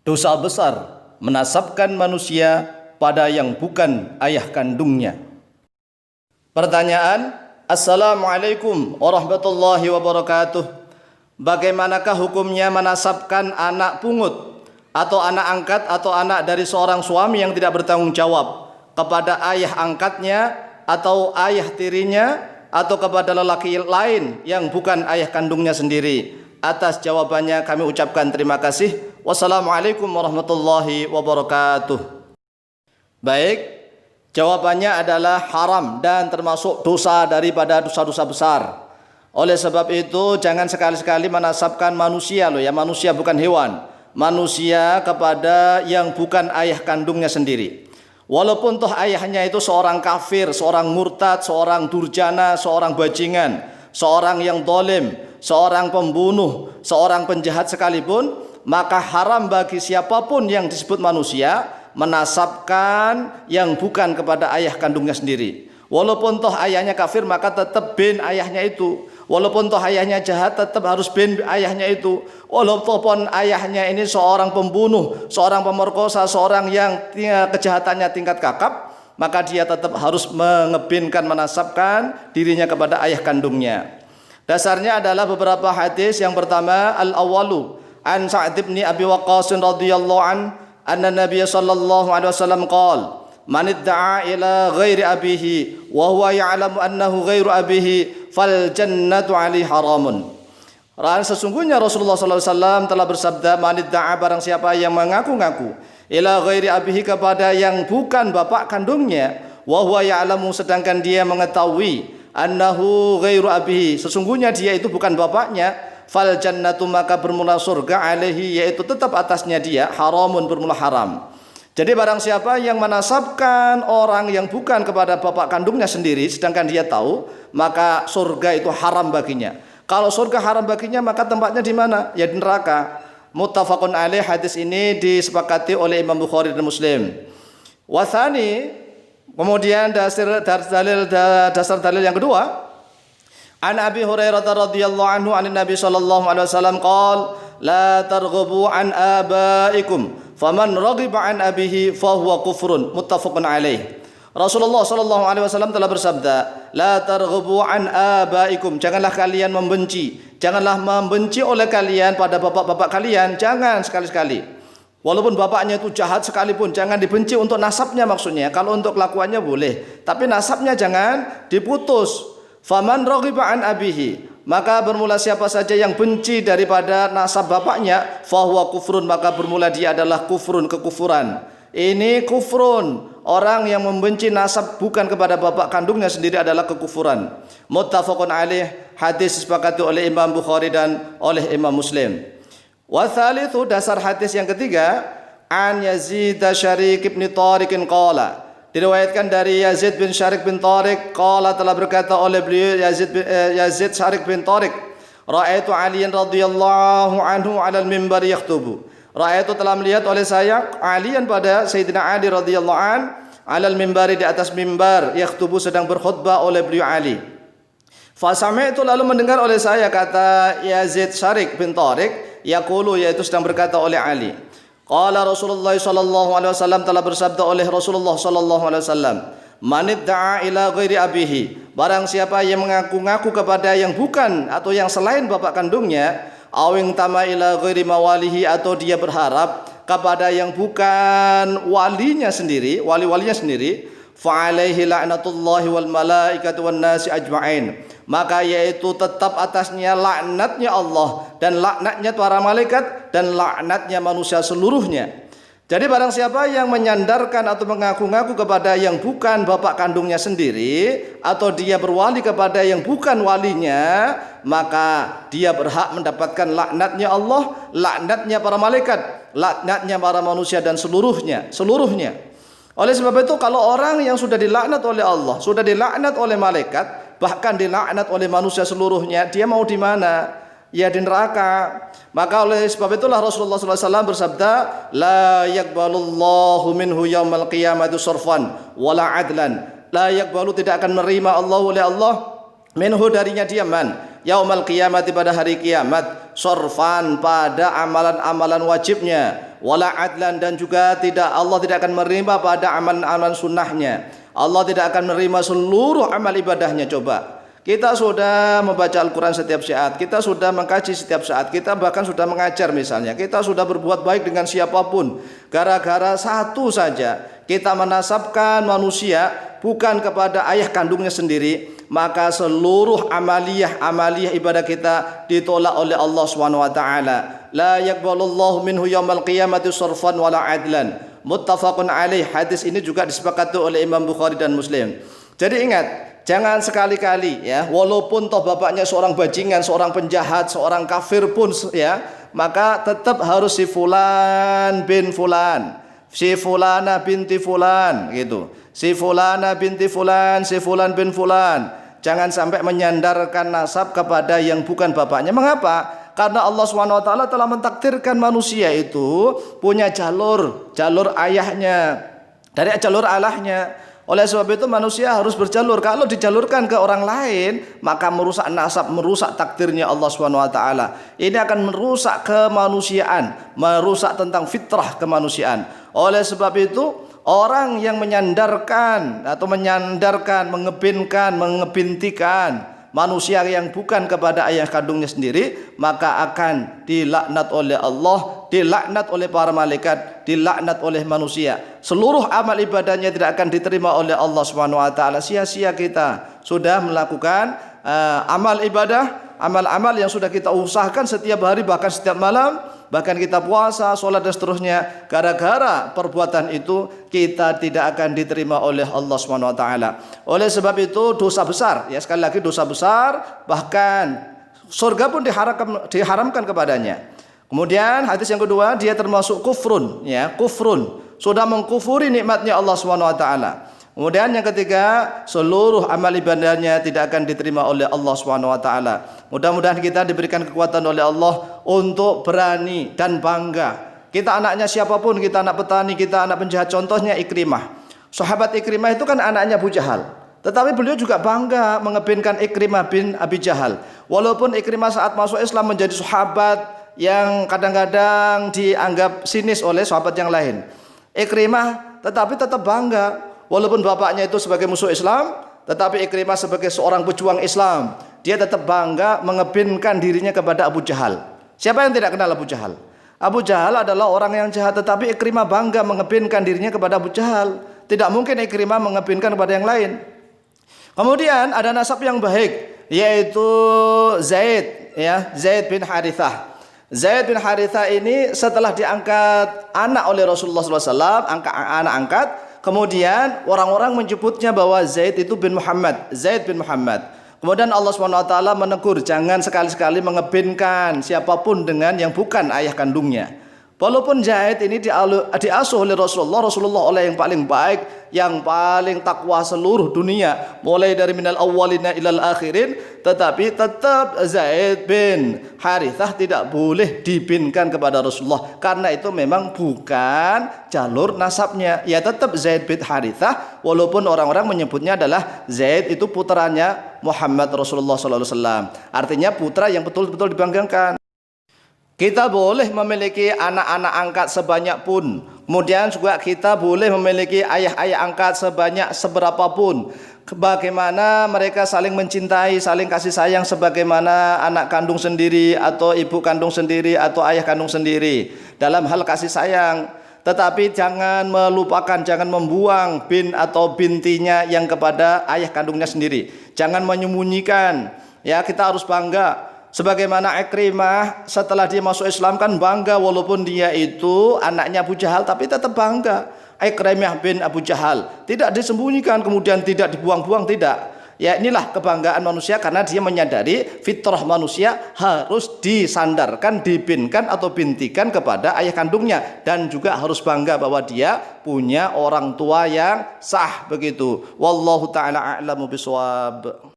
Dosa besar menasabkan manusia pada yang bukan ayah kandungnya. Pertanyaan: Assalamualaikum warahmatullahi wabarakatuh. Bagaimanakah hukumnya menasabkan anak pungut atau anak angkat atau anak dari seorang suami yang tidak bertanggung jawab kepada ayah angkatnya atau ayah tirinya atau kepada lelaki lain yang bukan ayah kandungnya sendiri? Atas jawabannya kami ucapkan terima kasih. Wassalamualaikum warahmatullahi wabarakatuh. Baik, jawabannya adalah haram dan termasuk dosa daripada dosa-dosa besar. Oleh sebab itu jangan sekali-sekali menasabkan manusia manusia bukan hewan, manusia kepada yang bukan ayah kandungnya sendiri. Walaupun toh ayahnya itu seorang kafir, seorang murtad, seorang durjana, seorang bajingan, seorang yang dolim, seorang pembunuh, seorang penjahat sekalipun, maka haram bagi siapapun yang disebut manusia menasabkan yang bukan kepada ayah kandungnya sendiri. Walaupun toh ayahnya kafir, maka tetap bin ayahnya itu. Walaupun toh ayahnya jahat, tetap harus bin ayahnya itu. Walaupun ayahnya ini seorang pembunuh, seorang pemerkosa, seorang yang kejahatannya tingkat kakap, maka dia tetap harus mengebinkan, menasabkan dirinya kepada ayah kandungnya. Dasarnya adalah beberapa hadis. Yang pertama, al-awwalu an Sa'd bin Abi Waqqas radhiyallahu anna Nabiy sallallahu alaihi wasallam qala man idda'a ila ghairi abihi wa huwa ya'lamu annahu ghairu abihi fal jannatu 'alaihi haramun. Sesungguhnya Rasulullah sallallahu alaihi wasallam telah bersabda, man idda'a, barang siapa yang mengaku-ngaku, ila ghairi abihi, kepada yang bukan bapak kandungnya, wa huwa ya'lamu, sedangkan dia mengetahui, annahu ghairu abihi, sesungguhnya dia itu bukan bapaknya, fal jannatu, maka bermula surga, alaihi, yaitu tetap atasnya dia, haramun, bermula haram. Jadi barang siapa yang menasabkan orang yang bukan kepada bapak kandungnya sendiri sedangkan dia tahu, maka surga itu haram baginya. Kalau surga haram baginya, maka tempatnya di mana? Ya di neraka. Muttafaqun alaih, hadis ini disepakati oleh Imam Bukhari dan Muslim. Wathani, kemudian dasar dalil yang kedua, an Abi Hurairah radhiyallahu anhu anin Nabi sallallahu alaihi wasallam qala la targhabu an abaikum faman raghiba an abihi fahuwa kufrun. Muttafaqun alaih. Rasulullah sallallahu alaihi wasallam telah bersabda, la targhabu an abaikum, janganlah kalian membenci, janganlah membenci oleh kalian pada bapak-bapak kalian, jangan sekali-sekali. Walaupun bapaknya itu jahat sekalipun, jangan dibenci untuk nasabnya maksudnya. Kalau untuk kelakuannya boleh, tapi nasabnya jangan diputus. Faman raghiba an abihi, maka bermula siapa saja yang benci daripada nasab bapaknya, fahuwa kufrun, maka bermula dia adalah kufrun, kekufuran. Ini kufrun, orang yang membenci nasab bukan kepada bapak kandungnya sendiri adalah kekufuran. Muttafaqun alaih, hadis disepakati oleh Imam Bukhari dan oleh Imam Muslim. Wa tsalitsu, dasar hadis yang ketiga, an Yazid Syarik bin Tariq qala, diriwayatkan dari Yazid bin Syarik bin Tariq, qala, telah berkata oleh beliau Yazid Syarik bin Tariq, ra'aitu Aliyan radhiyallahu anhu 'alal mimbar yaktubu. Ra'aitu, telah melihat oleh saya Aliyan pada Sayyidina Ali radhiyallahu an 'alal mimbari, di atas mimbar, yaktubu, sedang berkhutbah oleh beliau Ali. Fa sami'tu, lalu mendengar oleh saya, kata Yazid Syarik bin Tariq, yaqulu, yaitu sedang berkata oleh Ali. Qala Rasulullah sallallahu alaihi wasallam, telah bersabda oleh Rasulullah sallallahu alaihi wasallam, man idda'a ila ghairi abihi, barang siapa yang mengaku-ngaku kepada yang bukan atau yang selain bapak kandungnya, awing tama ila ghairi mawalihi, atau dia berharap kepada yang bukan walinya sendiri, wali-walinya sendiri, fa alaihi la'natullahi wal malaikati wan nasi ajma'in, maka yaitu tetap atasnya laknatnya Allah dan laknatnya para malaikat dan laknatnya manusia seluruhnya. Jadi barang siapa yang menyandarkan atau mengaku-ngaku kepada yang bukan bapak kandungnya sendiri, atau dia berwali kepada yang bukan walinya, maka dia berhak mendapatkan laknatnya Allah, laknatnya para malaikat, laknatnya para manusia dan seluruhnya. Oleh sebab itu, kalau orang yang sudah dilaknat oleh Allah, sudah dilaknat oleh malaikat, bahkan dilaknat oleh manusia seluruhnya, dia mau di mana? Ya di neraka. Maka oleh sebab itulah Rasulullah SAW bersabda, la yakbalullahu minhu yaumal qiyamati surfan wala adlan. La yakbalu, tidak akan menerima Allah oleh Allah, minhu, darinya dia, man, yaumal qiyamati, pada hari kiamat, surfan, pada amalan-amalan wajibnya, wala adlan, dan juga Allah tidak akan menerima pada amalan-amalan sunnahnya. Allah tidak akan menerima seluruh amal ibadahnya. Coba, kita sudah membaca Al-Quran setiap saat, kita sudah mengkaji setiap saat, kita bahkan sudah mengajar misalnya, kita sudah berbuat baik dengan siapapun. Gara-gara satu saja kita menasabkan manusia bukan kepada ayah kandungnya sendiri, maka seluruh amaliyah ibadah kita ditolak oleh Allah SWT. La yaqbalullahu minhu yaumal qiyamati sarfan wala adlan. Muttafaqun alaih. Hadis ini juga disepakati oleh Imam Bukhari dan Muslim. Jadi ingat, jangan sekali-kali ya, walaupun toh bapaknya seorang bajingan, seorang penjahat, seorang kafir pun ya, maka tetap harus si fulan bin fulan, si fulana binti fulan gitu. Si fulana binti fulan, si fulan bin fulan. Jangan sampai menyandarkan nasab kepada yang bukan bapaknya. Mengapa? Karena Allah SWT telah mentakdirkan manusia itu punya jalur ayahnya, dari jalur alahnya. Oleh sebab itu manusia harus berjalur. Kalau dijalurkan ke orang lain, maka merusak nasab, merusak takdirnya Allah SWT. Ini akan merusak kemanusiaan, merusak tentang fitrah kemanusiaan. Oleh sebab itu, orang yang menyandarkan, mengebintikan manusia yang bukan kepada ayah kandungnya sendiri, maka akan dilaknat oleh Allah, dilaknat oleh para malaikat, dilaknat oleh manusia. Seluruh amal ibadahnya tidak akan diterima oleh Allah SWT. Sia-sia kita sudah melakukan amal ibadah, amal-amal yang sudah kita usahakan setiap hari, bahkan setiap malam, bahkan kita puasa, sholat dan seterusnya. Gara-gara perbuatan itu kita tidak akan diterima oleh Allah SWT. Oleh sebab itu dosa besar, ya sekali lagi dosa besar, bahkan surga pun diharamkan kepadanya. Kemudian hadis yang kedua, dia termasuk kufrun, ya kufrun, sudah mengkufuri nikmatnya Allah SWT. Kemudian yang ketiga, seluruh amal ibadahnya tidak akan diterima oleh Allah SWT. Mudah-mudahan kita diberikan kekuatan oleh Allah untuk berani dan bangga. Kita anaknya siapapun, kita anak petani, kita anak penjahat. Contohnya Ikrimah. Sahabat Ikrimah itu kan anaknya Abu Jahal, tetapi beliau juga bangga mengebinkan Ikrimah bin Abi Jahal. Walaupun Ikrimah saat masuk Islam menjadi sahabat yang kadang-kadang dianggap sinis oleh sahabat yang lain, Ikrimah tetapi tetap bangga. Walaupun bapaknya itu sebagai musuh Islam, tetapi Ikrimah sebagai seorang pejuang Islam, dia tetap bangga mengebinkan dirinya kepada Abu Jahal. Siapa yang tidak kenal Abu Jahal? Abu Jahal adalah orang yang jahat, tetapi Ikrimah bangga mengebinkan dirinya kepada Abu Jahal. Tidak mungkin Ikrimah mengebinkan kepada yang lain. Kemudian ada nasab yang baik, yaitu Zaid, ya, Zaid bin Harithah. Zaid bin Harithah ini setelah diangkat anak oleh Rasulullah SAW, anak angkat. Kemudian orang-orang menyebutnya bahwa Zaid itu bin Muhammad, Zaid bin Muhammad. Kemudian Allah SWT menegur, jangan sekali-sekali mengebinkan siapapun dengan yang bukan ayah kandungnya. Walaupun Zaid ini diasuh oleh Rasulullah oleh yang paling baik, yang paling takwa seluruh dunia, mulai dari minal awwalina ilal akhirin, tetapi tetap Zaid bin Harithah tidak boleh dibinkan kepada Rasulullah, karena itu memang bukan jalur nasabnya. Ya tetap Zaid bin Harithah, walaupun orang-orang menyebutnya adalah Zaid itu putranya Muhammad Rasulullah SAW. Artinya putra yang betul-betul dibanggakan. Kita boleh memiliki anak-anak angkat sebanyak pun. Kemudian juga kita boleh memiliki ayah-ayah angkat sebanyak seberapapun. Bagaimana mereka saling mencintai, saling kasih sayang sebagaimana anak kandung sendiri atau ibu kandung sendiri atau ayah kandung sendiri dalam hal kasih sayang. Tetapi jangan melupakan, jangan membuang bin atau bintinya yang kepada ayah kandungnya sendiri. Jangan menyembunyikan. Ya, kita harus bangga. Sebagaimana Ikrimah setelah dia masuk Islam kan bangga, walaupun dia itu anaknya Abu Jahal, tapi tetap bangga. Ikrimah bin Abu Jahal tidak disembunyikan, kemudian tidak dibuang-buang, tidak. Ya inilah kebanggaan manusia, karena dia menyadari fitrah manusia harus disandarkan, dibinkan atau bintikan kepada ayah kandungnya, dan juga harus bangga bahwa dia punya orang tua yang sah begitu. Wallahu taala a'lamu bishawab.